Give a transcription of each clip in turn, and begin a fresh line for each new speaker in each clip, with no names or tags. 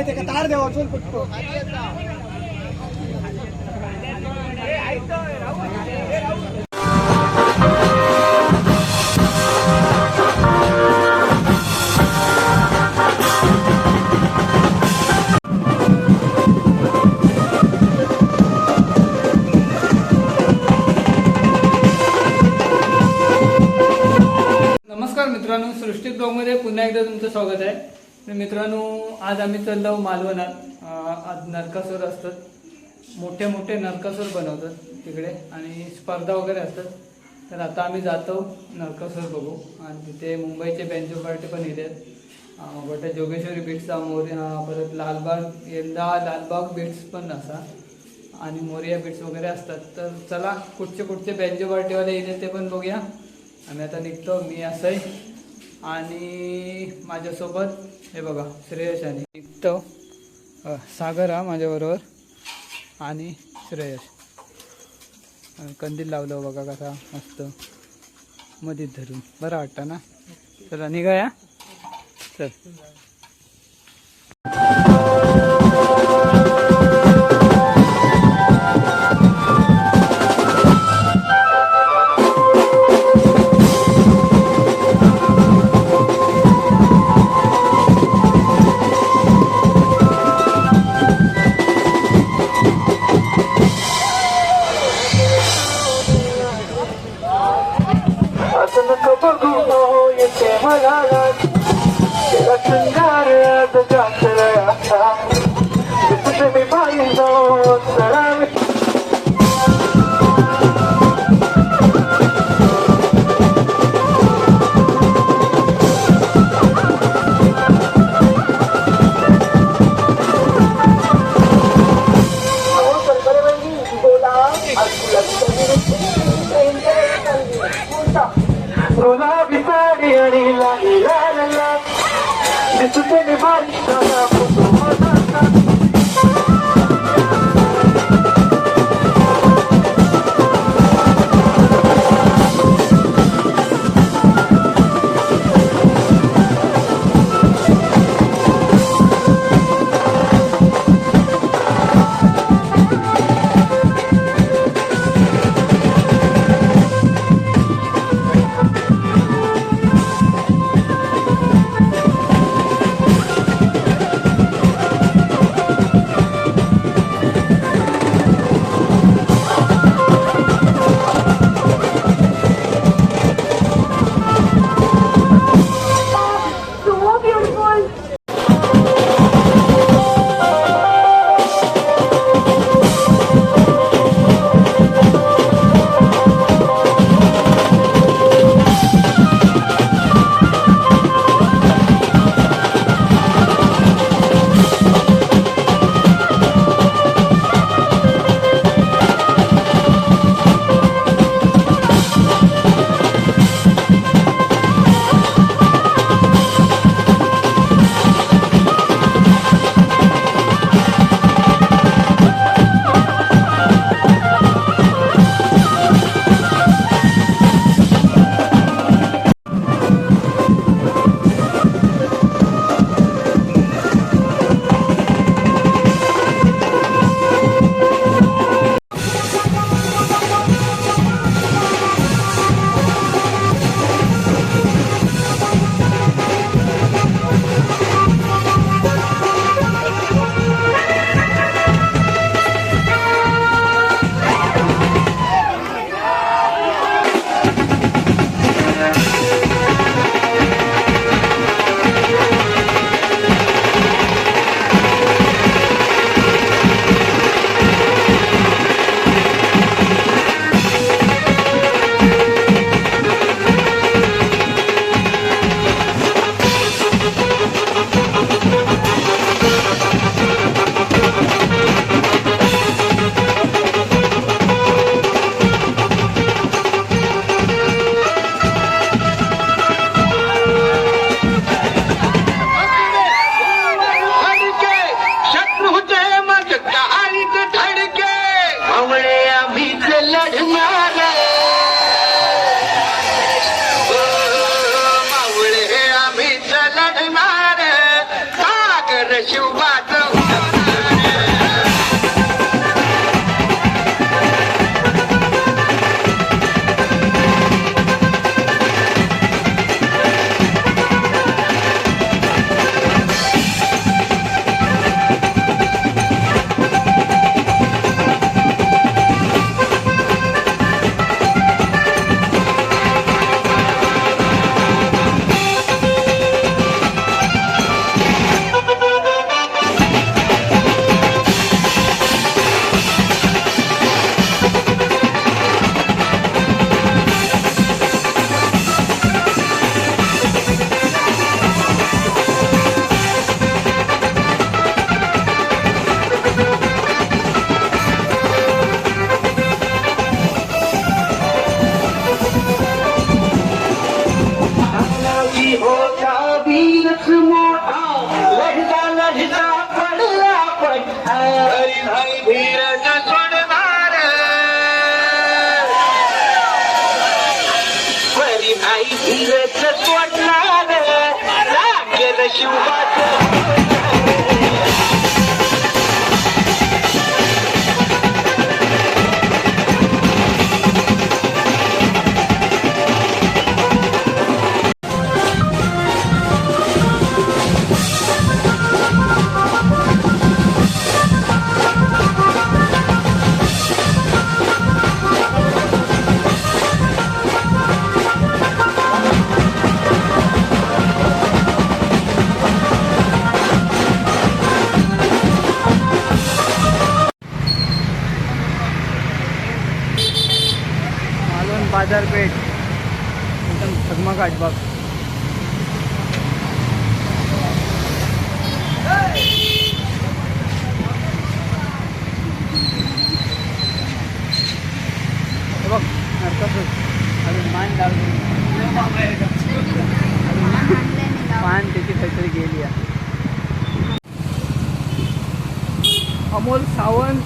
तार देवा चल पटको
मित्रांनो, सृष्टी ब्लॉगमध्ये पुन्हा एकदा तुमचं स्वागत आहे. मित्रांनो, आज आम्ही चाललो मालवणात. आज नरकासूर असतात, मोठे मोठे नरकासूर बनवतात तिकडे आणि स्पर्धा वगैरे असतात. तर आता आम्ही जातो नरकासूर बघू. आणि तिथे मुंबईचे बँजो पार्टी पण येतात. गोट्या जोगेश्वरी बीट्सचा परत लालबाग यंदा लालबाग बीट्स पण असा आणि मोरिया बीट्स वगैरे असतात. तर चला, कुठचे कुठचे बँजो पार्टीवाले येतात ते पण बघूया. आम्ही आता निघतो. मी असंय आणि माझ्यासोबत हे बघा श्रेयश आणि निघतो. सागर हा माझ्याबरोबर आणि श्रेयश. कंदील लावलं बघा कसा मस्त मधीत धरून, बरं वाटतं ना. चला निघाया. चल
गुलाबी साडी आणि लाली लाल लाल दिसते मी बारीक
शिवबाचं
हिचा पडला पठार नाही धीरज सोडणार परी नाही धीरज सोडणार लागेल शिवाचं
बाजारपेठ एकदम झगमगाट बघ. बघ नरकासूर अजून मान लावली मान त्याची काहीतरी गेली आहे. अमोल सावंत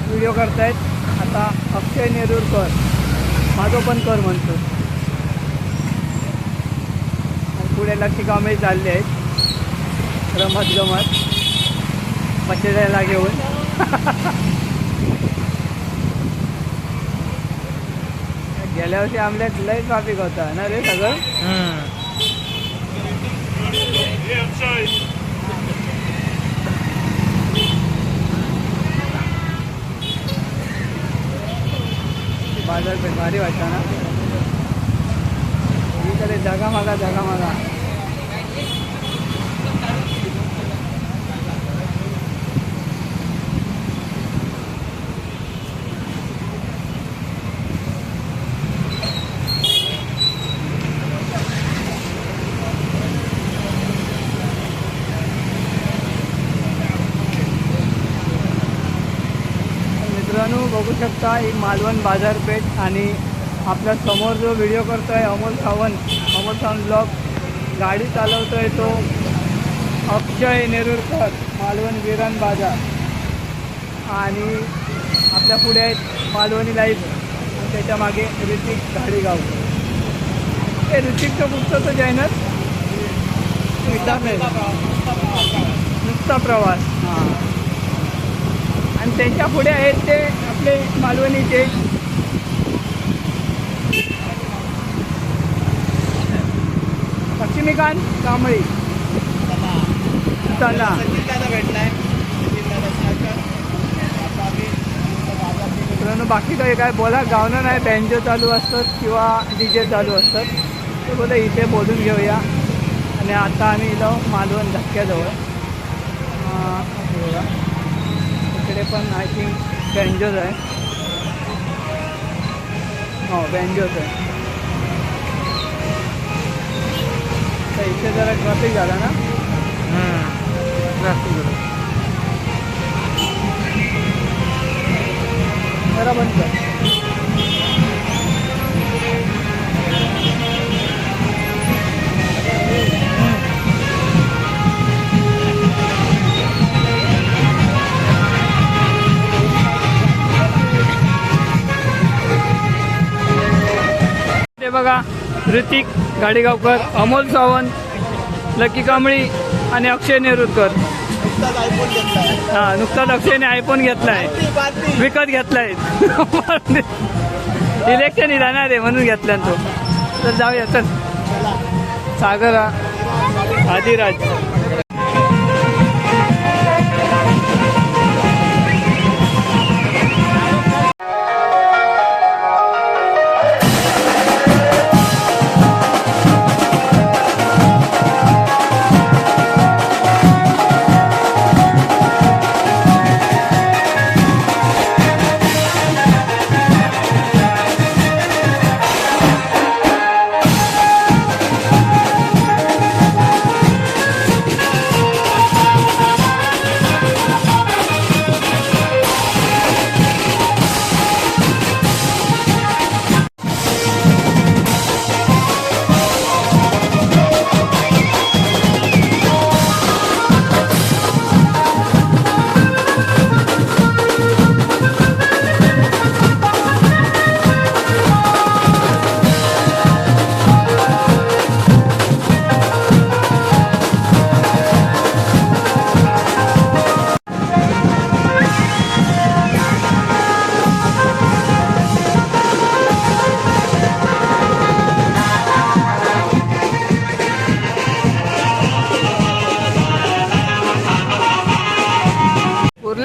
व्हिडिओ करतायत. आता अक्षय नेरुरकर माझं पण कर म्हणतो. पुढे लक्ष कामे चालले आहेत रमत गमत पचड्याला घेऊन. गेल्या वर्षी आमल्यात लय ट्रॅफिक होता ना रे सगळं. बाजारपेठ भारी वाटतं ना. इकडे जागा मागा मित्रांनो बघू शकता ही मालवण बाजारपेठ. आणि आपल्या समोर जो व्हिडिओ करतो आहे अमोल सावंत ब्लॉग गाडी चालवतोय तो अक्षय नेरुरकर मालवण विरान बाजार. आणि आपल्या पुढे आहेत मालवणी लाईफ आणि त्याच्या मागे ऋतिक गाडीगाव. हे ऋतिकचं पुस्तक तो जैनच नुसता प्रवास. हां आणि त्यांच्या पुढे आहेत ते आपले मालवणीचे लक्ष्मीकांत कांबळी. चला मित्रांनो बाकी काही काय बोला गावनं नाही. बँजो चालू असतात किंवा DJ चालू असतात. ते बोला इथे बोलून घेऊया. आणि आता आम्ही इलो मालवण धक्क्याजवळ. इकडे पण आय थिंक बँजोज आहे. हो बँजोज आहे. तर इथे जरा ट्रॅफिक झाला ना. ट्रॅफिक झालं जरा बंद कर. ते बघा ऋतिक गाडीगावकर, अमोल सावंत, लकी कांबळी आणि अक्षय नेरुरकर. हां नुकताच अक्षयने आयफोन घेतलाय विकत घेतलाय. इलेक्शन जाणार आहे म्हणून घेतला तो. तर जाऊया चल. सागर आदिराज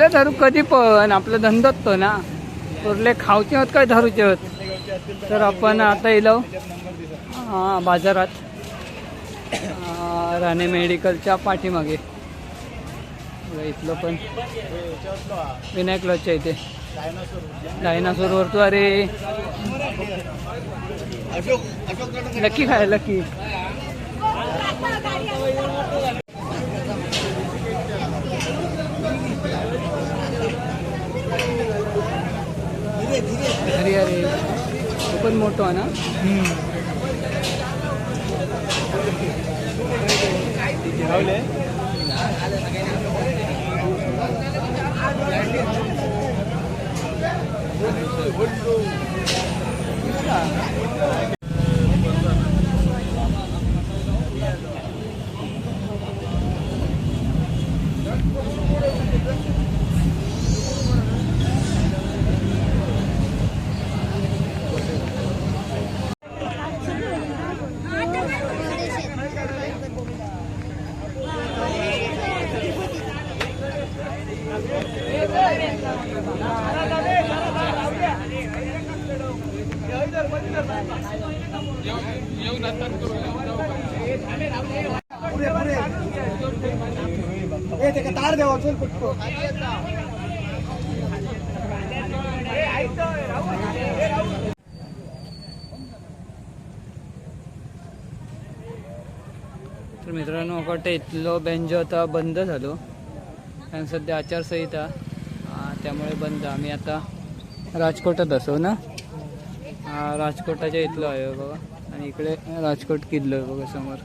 कुर्ले धरू कधी पण आपलं धंदोच तो ना. कुर्ले खावचे होत काय धरूचे होत. तर आपण आता येलो बाजारात राणे मेडिकलच्या पाठीमागे. इथलं पण विनायक लॉजच्या इथे डायनासोर वरतो. अरे लकी खाय लकी. अरे अरे तो पण मोठं आहे ना.
तार देवा चल पटको.
तर मित्रांनो वाटतं इथलो बेंजो आता बंद झालो कारण सध्या आचारसंहिता त्यामुळे बंद. आम्ही आता राजकोटात असो ना. राजकोटाच्या इथलं आहे बघा. आणि इकडे राजकोट किल्लो आहे बघा समोर.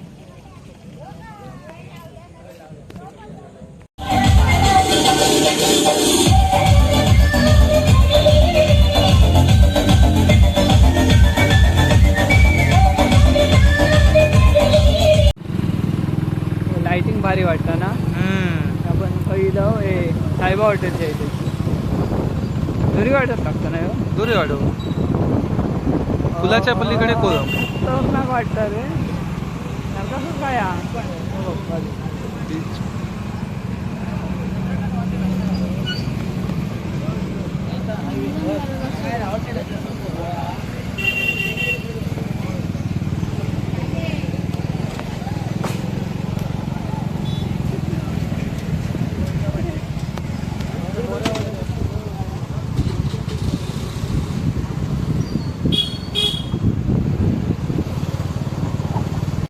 लाइटिंग भारी वाटतं ना. आपण पहिलं हे साईबा हॉटेलच्या इथे दुरी वाटत लागतं ना.
दुरी वाढव फुलाच्या पलीकडे कोलम
खतरनाक वाटतं रे. नरकासूर काय